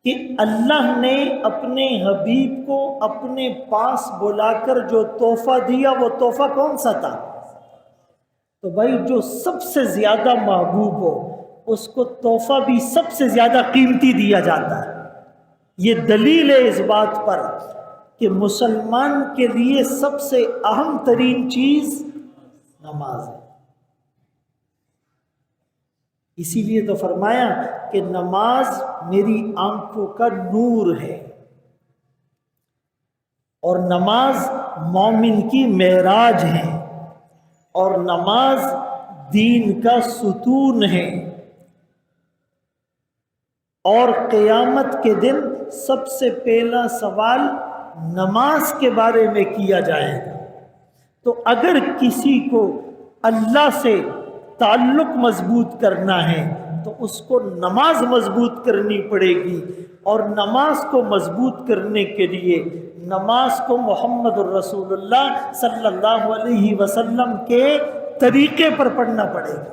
کہ اللہ نے اپنے حبیب کو اپنے پاس بلا کر جو تحفہ دیا وہ تحفہ کون سا تھا؟ تو بھائی جو سب سے زیادہ محبوب ہو اس کو تحفہ بھی سب سے زیادہ قیمتی دیا جاتا ہے۔ یہ دلیل ہے اس بات پر کہ مسلمان کے لیے سب سے اہم ترین چیز نماز ہے۔ اسی لیے تو فرمایا کہ نماز میری آنکھوں کا نور ہے، اور نماز مومن کی معراج ہے، اور نماز دین کا ستون ہے، اور قیامت کے دن سب سے پہلا سوال نماز کے بارے میں کیا جائے گا۔ تو اگر کسی کو اللہ سے تعلق مضبوط کرنا ہے تو اس کو نماز مضبوط کرنی پڑے گی، اور نماز کو مضبوط کرنے کے لیے نماز کو محمد الرسول اللہ صلی اللہ علیہ وسلم کے طریقے پر پڑھنا پڑے گا۔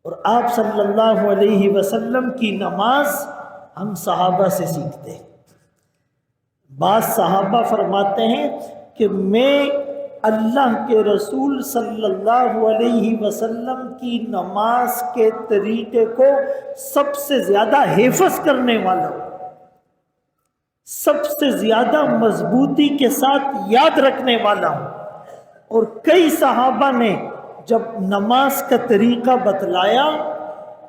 اور آپ صلی اللہ علیہ وسلم کی نماز ہم صحابہ سے سیکھتے ہیں۔ بعض صحابہ فرماتے ہیں کہ میں اللہ کے رسول صلی اللہ علیہ وسلم کی نماز کے طریقے کو سب سے زیادہ حفظ کرنے والا ہوں، سب سے زیادہ مضبوطی کے ساتھ یاد رکھنے والا ہوں۔ اور کئی صحابہ نے جب نماز کا طریقہ بتلایا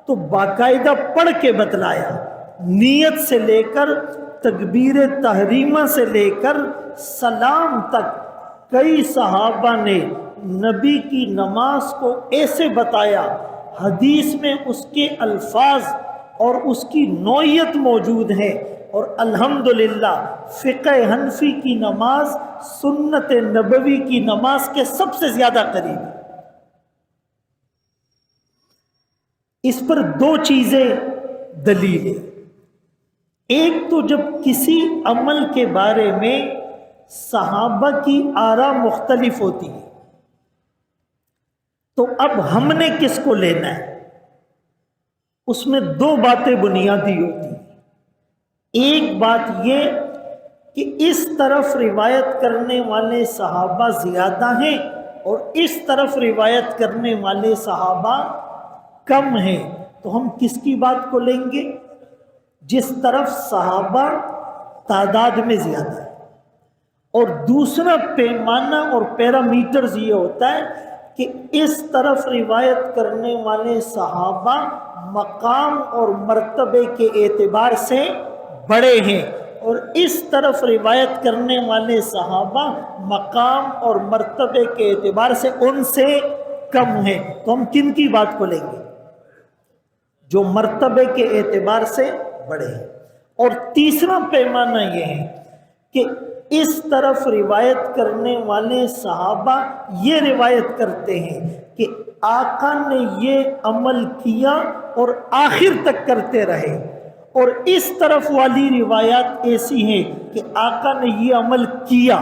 تو باقاعدہ پڑھ کے بتلایا، نیت سے لے کر تکبیر تحریمہ سے لے کر سلام تک۔ کئی صحابہ نے نبی کی نماز کو ایسے بتایا، حدیث میں اس کے الفاظ اور اس کی نوعیت موجود ہے، اور الحمدللہ فقہ حنفی کی نماز سنت نبوی کی نماز کے سب سے زیادہ قریب ہے۔ اس پر دو چیزیں دلیل ہے۔ ایک تو جب کسی عمل کے بارے میں صحابہ کی آراء مختلف ہوتی ہے تو اب ہم نے کس کو لینا ہے، اس میں دو باتیں بنیادی ہوتی ہیں۔ ایک بات یہ کہ اس طرف روایت کرنے والے صحابہ زیادہ ہیں اور اس طرف روایت کرنے والے صحابہ کم ہیں، تو ہم کس کی بات کو لیں گے؟ جس طرف صحابہ تعداد میں زیادہ ہے۔ اور دوسرا پیمانہ اور پیرامیٹرز یہ ہوتا ہے کہ اس طرف روایت کرنے والے صحابہ مقام اور مرتبے کے اعتبار سے بڑے ہیں، اور اس طرف روایت کرنے والے صحابہ مقام اور مرتبے کے اعتبار سے ان سے کم ہیں۔ تو ہم کن کی بات کو لیں گے؟ جو مرتبے کے اعتبار سے بڑے ہیں۔ اور تیسرا پیمانہ یہ ہے کہ اس طرف روایت کرنے والے صحابہ یہ روایت کرتے ہیں کہ آقا نے یہ عمل کیا اور آخر تک کرتے رہے، اور اس طرف والی روایات ایسی ہیں کہ آقا نے یہ عمل کیا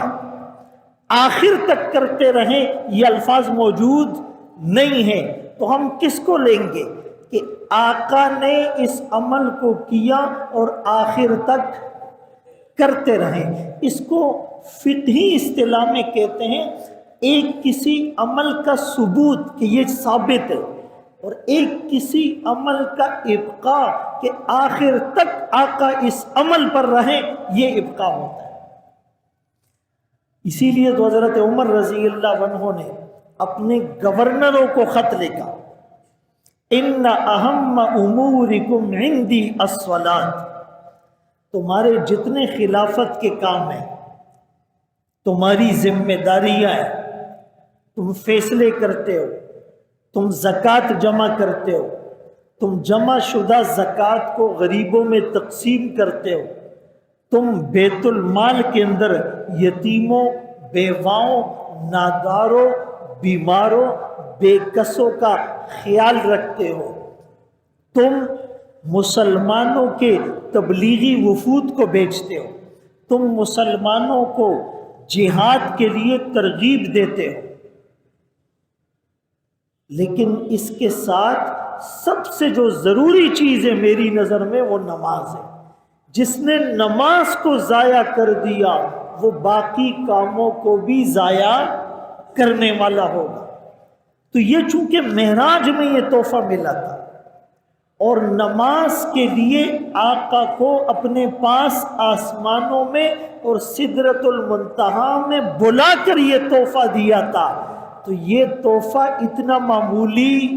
آخر تک کرتے رہے، یہ الفاظ موجود نہیں ہیں۔ تو ہم کس کو لیں گے کہ آقا نے اس عمل کو کیا اور آخر تک کرتے رہیں؟ اس کو فقہی اصطلاح میں کہتے ہیں ایک کسی عمل کا ثبوت کہ یہ ثابت ہے، اور ایک کسی عمل کا ابقاء کہ آخر تک آقا اس عمل پر رہیں، یہ ابقاء ہوتا ہے۔ اسی لیے تو حضرت عمر رضی اللہ عنہ نے اپنے گورنروں کو خط لکھا، ان اہم امورکم عندی الصلاۃ، تمہارے جتنے خلافت کے کام ہیں، تمہاری ذمہ داریاں ہیں، تم فیصلے کرتے ہو، تم زکوٰۃ جمع کرتے ہو، تم جمع شدہ زکوٰۃ کو غریبوں میں تقسیم کرتے ہو، تم بیت المال کے اندر یتیموں، بیواؤں، ناداروں، بیماروں، بے کسوں کا خیال رکھتے ہو، تم مسلمانوں کے تبلیغی وفود کو بیچتے ہو، تم مسلمانوں کو جہاد کے لیے ترغیب دیتے ہو، لیکن اس کے ساتھ سب سے جو ضروری چیز ہے میری نظر میں وہ نماز ہے. جس نے نماز کو ضائع کر دیا وہ باقی کاموں کو بھی ضائع کرنے والا ہوگا. تو یہ چونکہ معراج میں یہ تحفہ ملا تھا اور نماز کے لیے آقا کو اپنے پاس آسمانوں میں اور سدرۃ المنتہا میں بلا کر یہ تحفہ دیا تھا، تو یہ تحفہ اتنا معمولی